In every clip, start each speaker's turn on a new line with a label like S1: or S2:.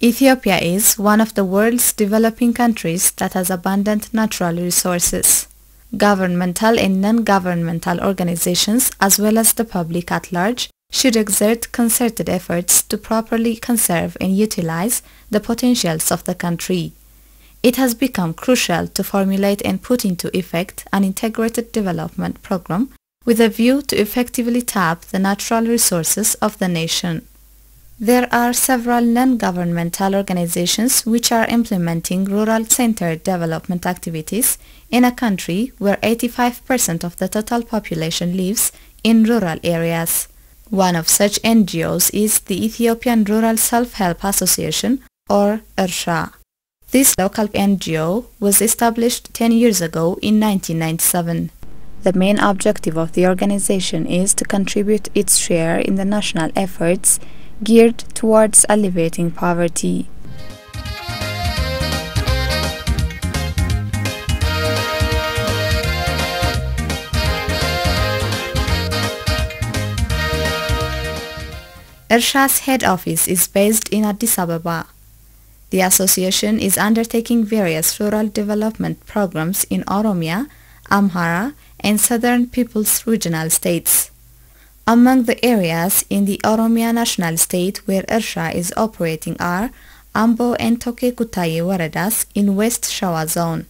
S1: Ethiopia is one of the world's developing countries that has abundant natural resources. Governmental and non-governmental organizations, as well as the public at large, should exert concerted efforts to properly conserve and utilize the potentials of the country. It has become crucial to formulate and put into effect an integrated development program with a view to effectively tap the natural resources of the nation. There are several non-governmental organizations which are implementing rural-centered development activities in a country where 85% of the total population lives in rural areas. One of such NGOs is the Ethiopian Rural Self-Help Association, or ERSHA. This local NGO was established 10 years ago in 1997. The main objective of the organization is to contribute its share in the national efforts geared towards alleviating poverty. ERSHA's head office is based in Addis Ababa. The association is undertaking various rural development programs in Oromia, Amhara, and Southern People's Regional States. Among the areas in the Oromia National State where ERSHA is operating are Ambo and Toke Kutaye Waradas in West Shawa Zone.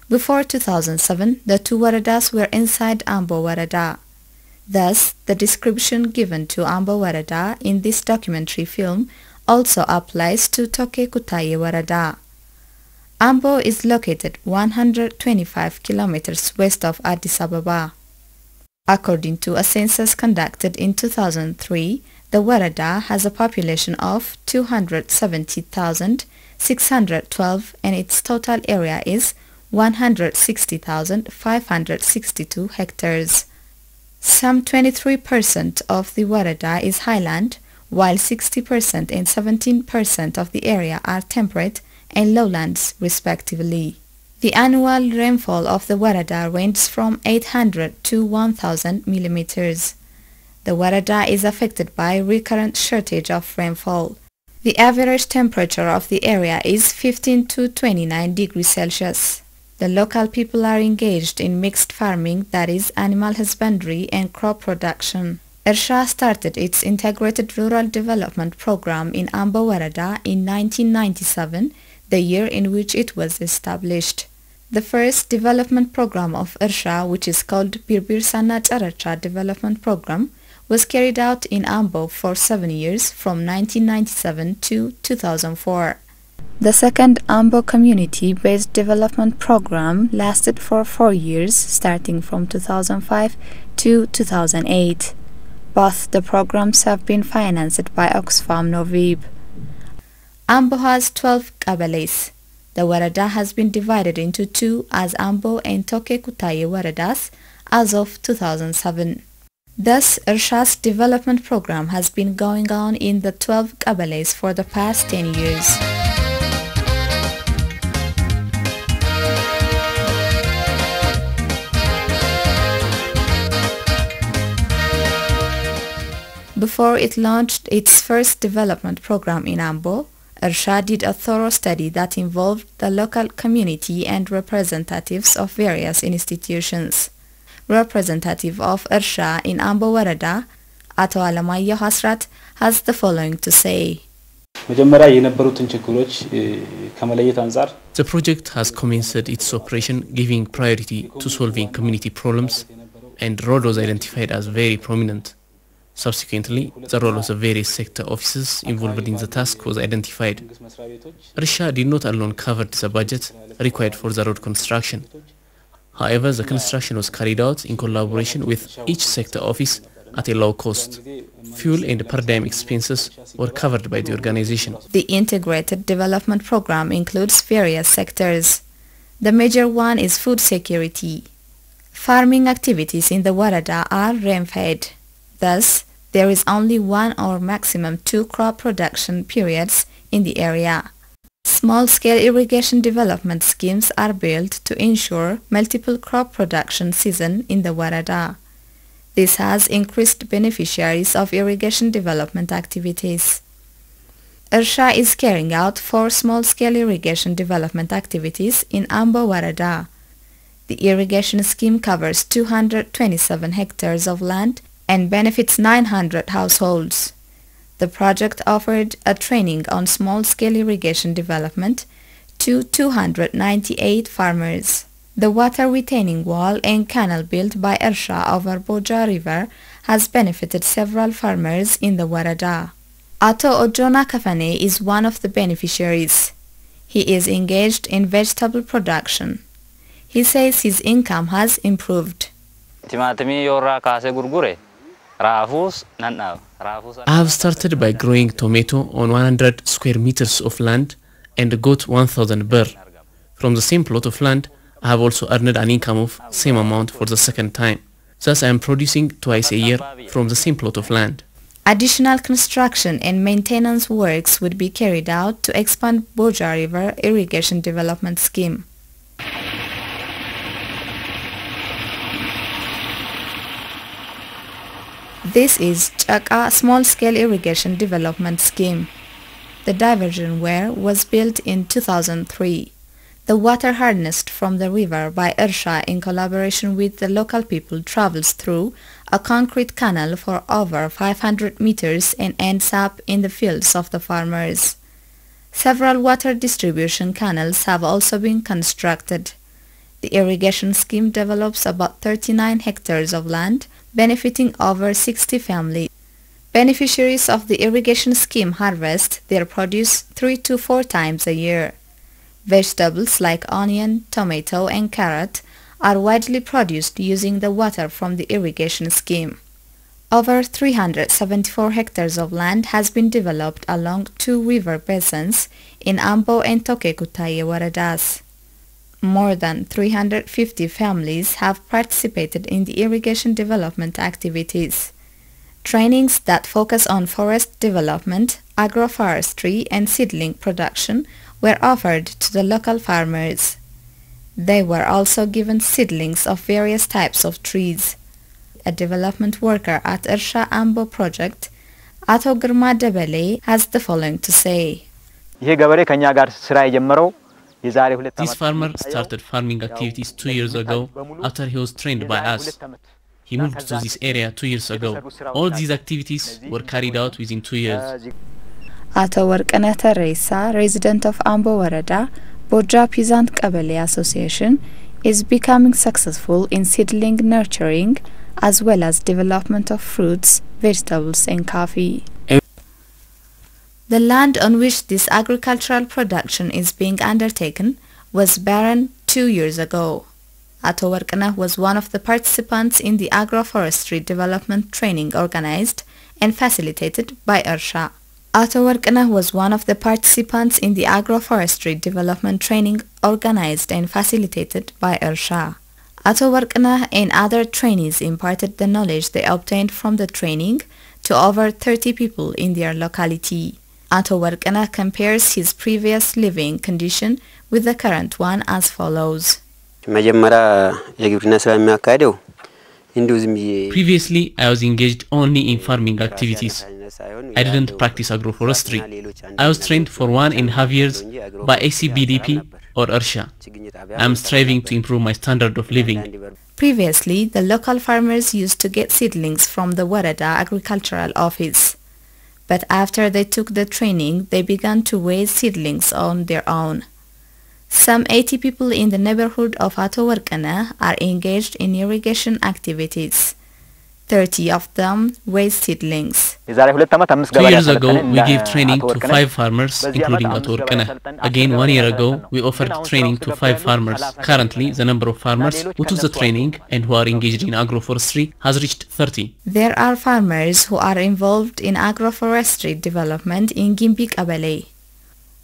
S1: Before 2007, the two Waradas were inside Ambo Warada. Thus, the description given to Ambo Warada in this documentary film also applies to Toke Kutaye Warada. Ambo is located 125 kilometers west of Addis Ababa. According to a census conducted in 2003, the Warada has a population of 270,612 and its total area is 160,562 hectares. Some 23% of the Warada is highland, while 60% and 17% of the area are temperate and lowlands respectively. The annual rainfall of the Warada ranges from 800 to 1000 millimeters. The Warada is affected by recurrent shortage of rainfall. The average temperature of the area is 15 to 29 degrees Celsius. The local people are engaged in mixed farming, that is, animal husbandry and crop production. ERSHA started its integrated rural development program in Ambo Warada in 1997, the year in which it was established. The first development program of ERSHA, which is called Birbirsana Characha Development Program, was carried out in Ambo for 7 years from 1997 to 2004. The second Ambo community-based development program lasted for 4 years, starting from 2005 to 2008. Both the programs have been financed by Oxfam Novib. Ambo has 12 qabeles. The Warada has been divided into two as Ambo and Toke Kutaye Waradas as of 2007. Thus, ERSHA's development program has been going on in the 12 qabeles for the past 10 years. Before it launched its first development program in Ambo, ERSHA did a thorough study that involved the local community and representatives of various institutions. Representative of ERSHA in Ambo Warada, Ato Alamayo Hasrat, has the following to say.
S2: The project has commenced its operation giving priority to solving community problems, and road was identified as very prominent. Subsequently, the role of the various sector offices involved in the task was identified. ERSHA did not alone cover the budget required for the road construction. However, the construction was carried out in collaboration with each sector office at a low cost. Fuel and per diem expenses were covered by the organization.
S1: The integrated development program includes various sectors. The major one is food security. Farming activities in the Warada are rain-fed. Thus, there is only 1 or maximum 2 crop production periods in the area. Small-scale irrigation development schemes are built to ensure multiple crop production season in the Warada. This has increased beneficiaries of irrigation development activities. Ersha is carrying out 4 small-scale irrigation development activities in Ambo Warada. The irrigation scheme covers 227 hectares of land and benefits 900 households. The project offered a training on small-scale irrigation development to 298 farmers. The water retaining wall and canal built by Ersha over Boja River has benefited several farmers in the Warada. Ato Ojona Kafane is one of the beneficiaries. He is engaged in vegetable production. He says his income has improved.
S2: I have started by growing tomato on 100 square meters of land and got 1,000 birr. From the same plot of land, I have also earned an income of same amount for the second time. Thus I am producing twice a year from the same plot of land.
S1: Additional construction and maintenance works would be carried out to expand Boja River Irrigation Development Scheme. This is Chaka Small-Scale Irrigation Development Scheme. The diversion weir was built in 2003. The water harnessed from the river by Ersha in collaboration with the local people travels through a concrete canal for over 500 meters and ends up in the fields of the farmers. Several water distribution canals have also been constructed. The irrigation scheme develops about 39 hectares of land, benefiting over 60 families. Beneficiaries of the irrigation scheme harvest their produce 3 to 4 times a year. Vegetables like onion, tomato and carrot are widely produced using the water from the irrigation scheme. Over 374 hectares of land has been developed along 2 river basins in Ambo and Toke Kutaye waradas. More than 350 families have participated in the irrigation development activities. Trainings that focus on forest development, agroforestry and seedling production were offered to the local farmers. They were also given seedlings of various types of trees. A development worker at Ersha Ambo project, Ato Girma Debele, has the following to say.
S2: This farmer started farming activities 2 years ago after he was trained by us. He moved to this area 2 years ago. All these activities were carried out within 2 years.
S1: Ato Warkana Teresa, resident of Ambo Warada, Boja Pizant Kabele Association, is becoming successful in seedling nurturing as well as development of fruits, vegetables and coffee. The land on which this agricultural production is being undertaken was barren 2 years ago. Ato Warkana was one of the participants in the agroforestry development training organized and facilitated by Ersha. Ato Warkana was one of the participants in the agroforestry development training organized and facilitated by Ersha. Ato Warkana and other trainees imparted the knowledge they obtained from the training to over 30 people in their locality. Ato Warkana compares his previous living condition with the current one as follows.
S2: Previously, I was engaged only in farming activities. I didn't practice agroforestry. I was trained for 1.5 years by ATCBDP or Ersha. I am striving to improve my standard of living.
S1: Previously, the local farmers used to get seedlings from the Warada Agricultural Office. But after they took the training, they began to raise seedlings on their own. Some 80 people in the neighborhood of Ato Warkana are engaged in irrigation activities. 30 of them raise seedlings.
S2: 2 years ago, we gave training to 5 farmers, including Ato Warkana. Again, 1 year ago, we offered training to 5 farmers. Currently, the number of farmers who took the training and who are engaged in agroforestry has reached 30.
S1: There are farmers who are involved in agroforestry development in Gimbi Kabele.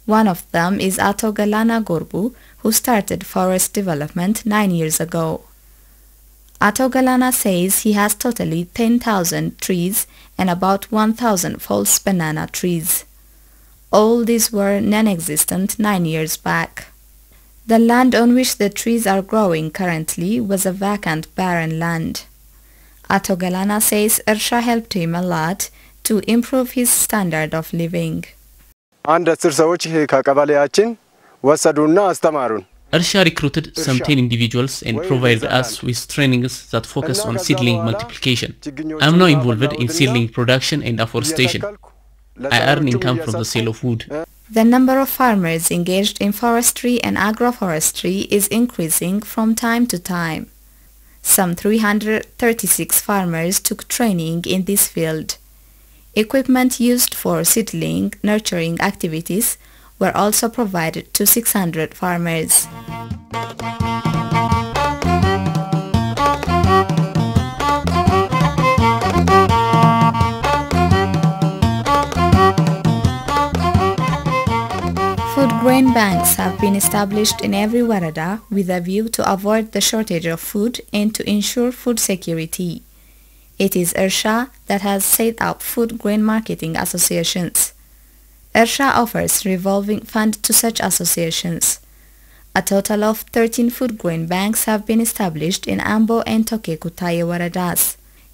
S1: One of them is Ato Galana Gorbu, who started forest development 9 years ago. Ato Galana says he has totally 10,000 trees and about 1,000 false banana trees. All these were non-existent 9 years back. The land on which the trees are growing currently was a vacant, barren land. Ato Galana says Ersha helped him a lot to improve his standard of living.
S3: አንድ 10 ሰዎች ከቀበሌያችን ወሰዱና አስተማሩን
S2: Ersha recruited some 10 individuals and provided us with trainings that focus on seedling multiplication. I am now involved in seedling production and afforestation. I earn income from the sale of wood.
S1: The number of farmers engaged in forestry and agroforestry is increasing from time to time. Some 336 farmers took training in this field. Equipment used for seedling nurturing activities were also provided to 600 farmers. Food grain banks have been established in every warada with a view to avoid the shortage of food and to ensure food security. It is Ersha that has set up food grain marketing associations. Ersha offers revolving fund to such associations. A total of 13 food grain banks have been established in Ambo and Toke Kutaye waradas.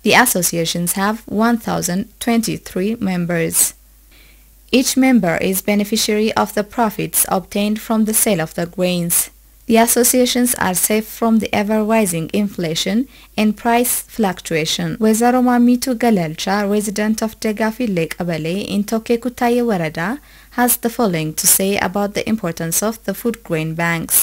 S1: The associations have 1,023 members. Each member is beneficiary of the profits obtained from the sale of the grains. The associations are safe from the ever-rising inflation and price fluctuation. Wezaro Mamitu Galalcha, resident of Degafile Kabale in Toke Kutaye Warada, has the following to say about the importance of the food grain banks.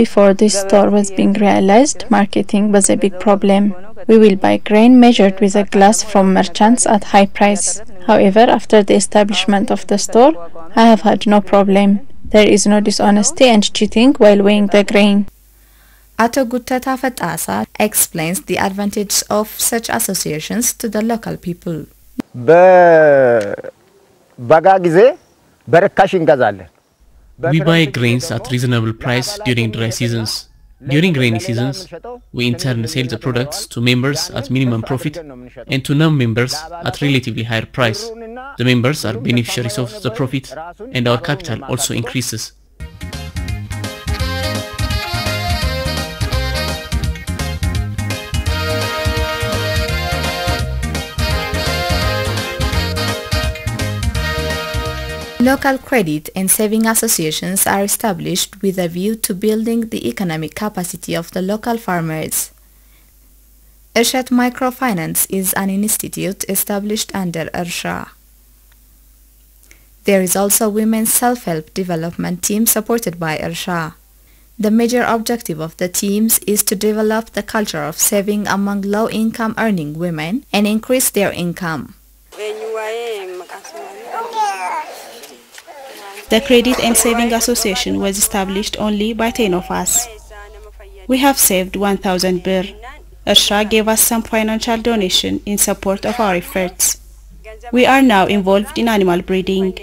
S4: Before this store was being realized, marketing was a big problem. We will buy grain measured with a glass from merchants at high price. However, after the establishment of the store, I have had no problem. There is no dishonesty and cheating while weighing the grain.
S1: Ato Guttata Fatasa explains the advantage of such associations to the local people.
S2: We buy grains at reasonable price during dry seasons. During rainy seasons, we in turn sell the products to members at minimum profit and to non-members at relatively higher price. The members are beneficiaries of the profit and our capital also increases.
S1: Local credit and saving associations are established with a view to building the economic capacity of the local farmers. Ershat Microfinance is an institute established under Ersha. There is also Women's Self-Help Development Team supported by Ersha. The major objective of the teams is to develop the culture of saving among low-income earning women and increase their income.
S5: The Credit and Saving Association was established only by 10 of us. We have saved 1,000 birr. Ersha gave us some financial donation in support of our efforts. We are now involved in animal breeding.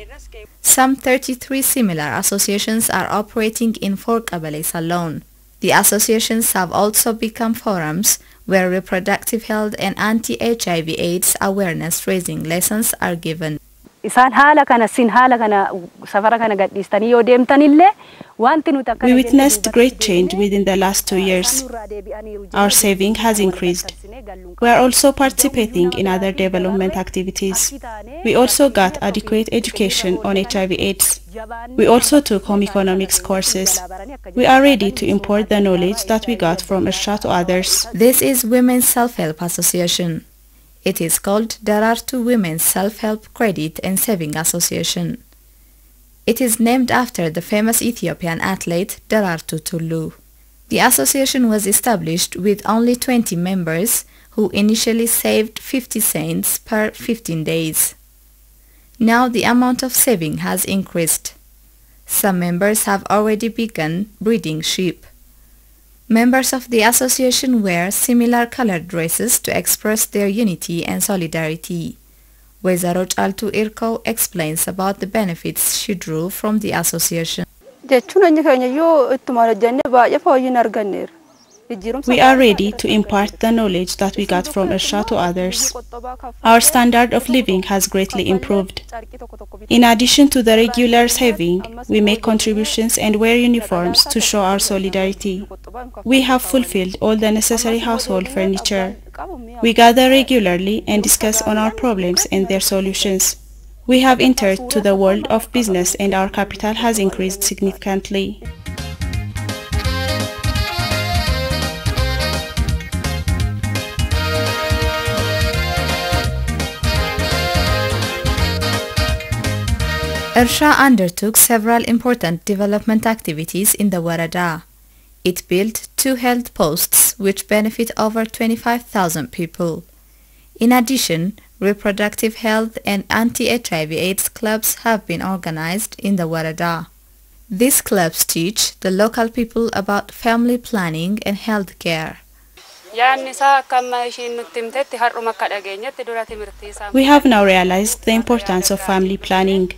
S1: Some 33 similar associations are operating in 4 Kabbales alone. The associations have also become forums where reproductive health and anti-HIV/AIDS awareness raising lessons are given.
S5: We witnessed great change within the last 2 years. Our saving has increased. We are also participating in other development activities. We also got adequate education on HIV/AIDS. We also took home economics courses. We are ready to import the knowledge that we got from Ersha to others.
S1: This is Women's Self-Help Association. It is called Darartu Women's Self-Help Credit and Saving Association. It is named after the famous Ethiopian athlete Darartu Tullu. The association was established with only 20 members who initially saved 50 cents per 15 days. Now the amount of saving has increased. Some members have already begun breeding sheep. Members of the association wear similar colored dresses to express their unity and solidarity. Wezaro Chaltu Irko explains about the benefits she drew from the association.
S5: We are ready to impart the knowledge that we got from Irsha to others. Our standard of living has greatly improved. In addition to the regular saving, we make contributions and wear uniforms to show our solidarity. We have fulfilled all the necessary household furniture. We gather regularly and discuss on our problems and their solutions. We have entered to the world of business and our capital has increased significantly.
S1: Irsha undertook several important development activities in the Warada. It built 2 health posts which benefit over 25,000 people. In addition, reproductive health and anti-HIV/AIDS clubs have been organized in the Warada. These clubs teach the local people about family planning and health care.
S5: We have now realized the importance of family planning.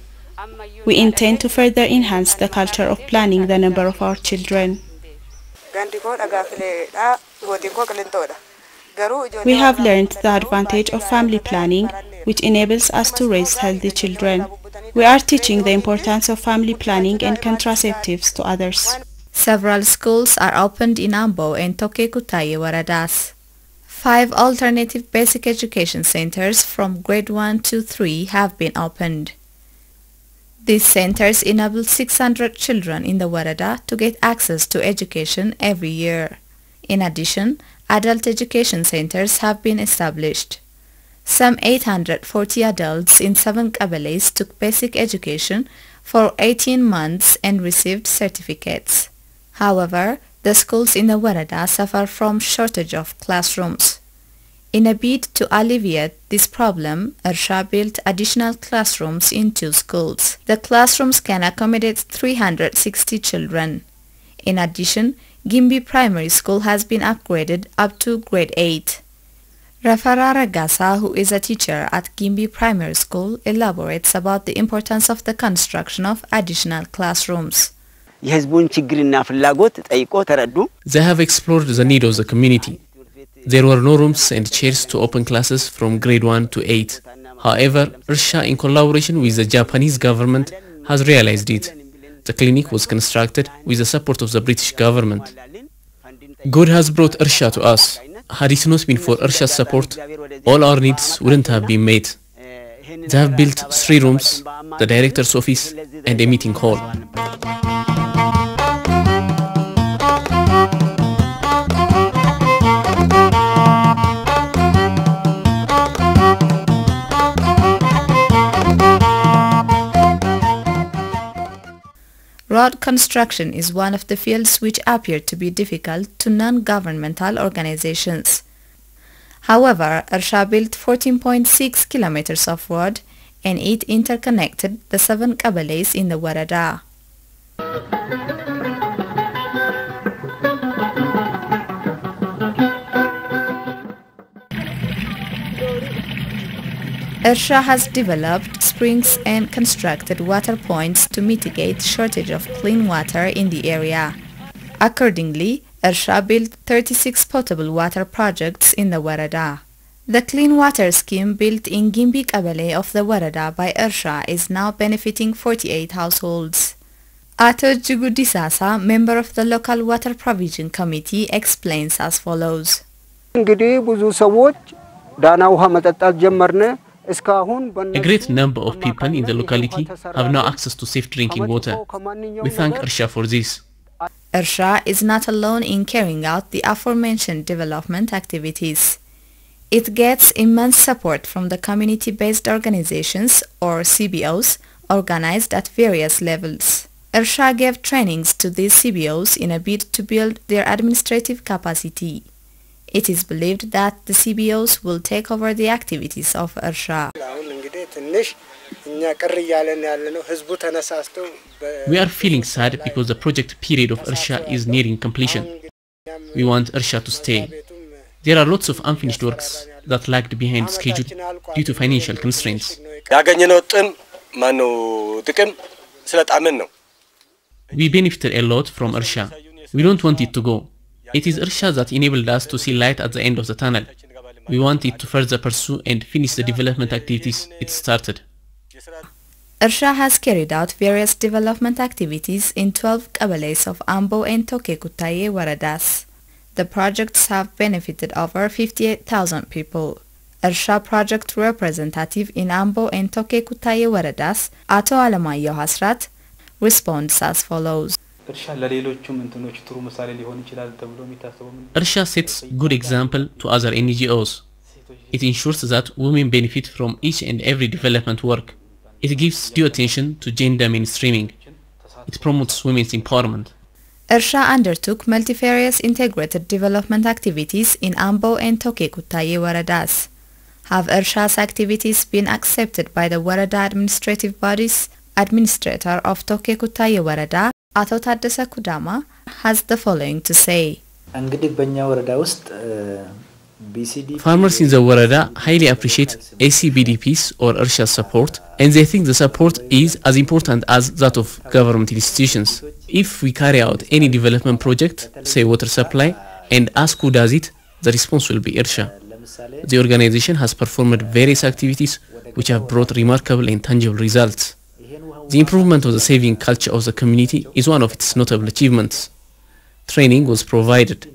S5: We intend to further enhance the culture of planning the number of our children. We have learned the advantage of family planning, which enables us to raise healthy children. We are teaching the importance of family planning and contraceptives to others.
S1: Several schools are opened in Ambo and Toke Kutaye waradas. 5 alternative basic education centers from grade 1 to 3 have been opened. These centers enable 600 children in the Warada to get access to education every year. In addition, adult education centers have been established. Some 840 adults in 7 qabales took basic education for 18 months and received certificates. However, the schools in the Warada suffer from shortage of classrooms. In a bid to alleviate this problem, Irsha built additional classrooms in 2 schools. The classrooms can accommodate 360 children. In addition, Gimbi Primary School has been upgraded up to grade 8. Rafara Ragasa, who is a teacher at Gimbi Primary School, elaborates about the importance of the construction of additional classrooms.
S2: They have explored the need of the community. There were no rooms and chairs to open classes from grade 1 to 8. However, Irsha, in collaboration with the Japanese government, has realized it. The clinic was constructed with the support of the British government. God has brought Irsha to us. Had it not been for Irsha's support, all our needs wouldn't have been met. They have built 3 rooms, the director's office, and a meeting hall.
S1: Road construction is one of the fields which appear to be difficult to non-governmental organizations. However, Irsha built 14.6 kilometers of road and it interconnected the 7 qabales in the Warada. Irsha has developed springs and constructed water points to mitigate shortage of clean water in the area. Accordingly, Irsha built 36 potable water projects in the Warada. The clean water scheme built in Gimbi Qabale of the Warada by Irsha is now benefiting 48 households. Ato Jugudisasa, member of the local water provision committee, explains as follows.
S2: A great number of people in the locality have now access to safe drinking water. We thank Irsha for this.
S1: Irsha is not alone in carrying out the aforementioned development activities. It gets immense support from the community-based organizations or CBOs organized at various levels. Irsha gave trainings to these CBOs in a bid to build their administrative capacity. It is believed that the CBOs will take over the activities of Irsha.
S2: We are feeling sad because the project period of Irsha is nearing completion. We want Irsha to stay. There are lots of unfinished works that lagged behind schedule due to financial constraints. We benefited a lot from Irsha. We don't want it to go. It is Irsha that enabled us to see light at the end of the tunnel. We want it to further pursue and finish the development activities it started.
S1: Irsha has carried out various development activities in 12 qabalés of Ambo and Toke Kutaye waradas. The projects have benefited over 58,000 people. Irsha project representative in Ambo and Toke Kutaye waradas, Ato Alamayo Hasrat, responds as follows.
S2: Irsha sets good example to other NGOs. It ensures that women benefit from each and every development work. It gives due attention to gender mainstreaming. It promotes women's empowerment.
S1: Irsha undertook multifarious integrated development activities in Ambo and Toke Kutaye waradas. Have Irsha's activities been accepted by the warada administrative bodies? Administrator of Toke Kutaye warada, Ato Taddesa Kudama, has the following to say.
S2: Farmers in the warada highly appreciate ATCBDP's or Irsha's support, and they think the support is as important as that of government institutions. If we carry out any development project, say water supply, and ask who does it, the response will be Irsha. The organization has performed various activities which have brought remarkable and tangible results. The improvement of the saving culture of the community is one of its notable achievements. Training was provided.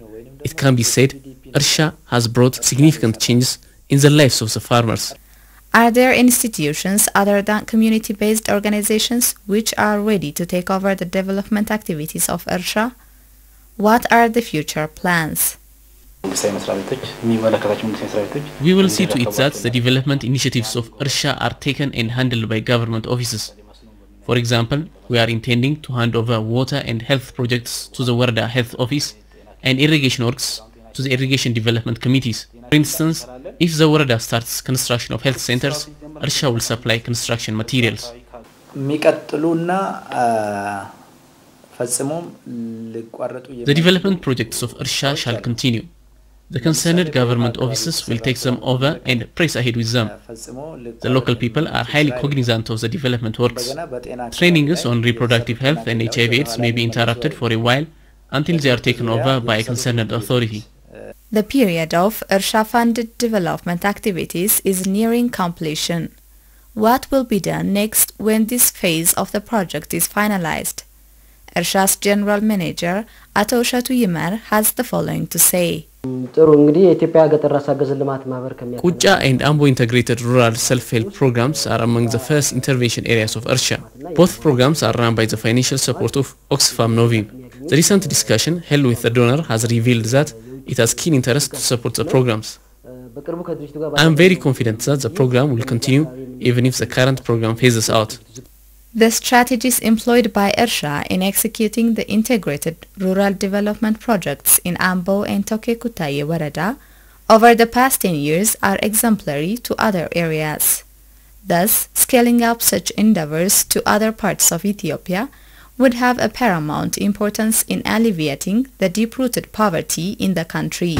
S2: It can be said Irsha has brought significant changes in the lives of the farmers.
S1: Are there institutions other than community-based organizations which are ready to take over the development activities of Irsha? What are the future plans?
S2: We will see to it that the development initiatives of Irsha are taken and handled by government offices. For example, we are intending to hand over water and health projects to the Warada Health Office and irrigation works to the irrigation development committees. For instance, if the Warada starts construction of health centers, Irsha will supply construction materials. The development projects of Irsha shall continue. The concerned government offices will take them over and press ahead with them. The local people are highly cognizant of the development works. Trainings on reproductive health and HIV/AIDS may be interrupted for a while until they are taken over by a concerned authority.
S1: The period of Irsha-funded development activities is nearing completion. What will be done next when this phase of the project is finalized? Irsha's General Manager, Ato Yimar, has the following to say.
S2: Kucha and Ambo integrated rural self-help programs are among the first intervention areas of Irsha. Both programs are run by the financial support of Oxfam Novib. The recent discussion held with the donor has revealed that it has keen interest to support the programs. I am very confident that the program will continue even if the current program phases out.
S1: The strategies employed by Irsha in executing the integrated rural development projects in Ambo and Toke Kutaye warada over the past 10 years are exemplary to other areas. Thus, scaling up such endeavors to other parts of Ethiopia would have a paramount importance in alleviating the deep-rooted poverty in the country.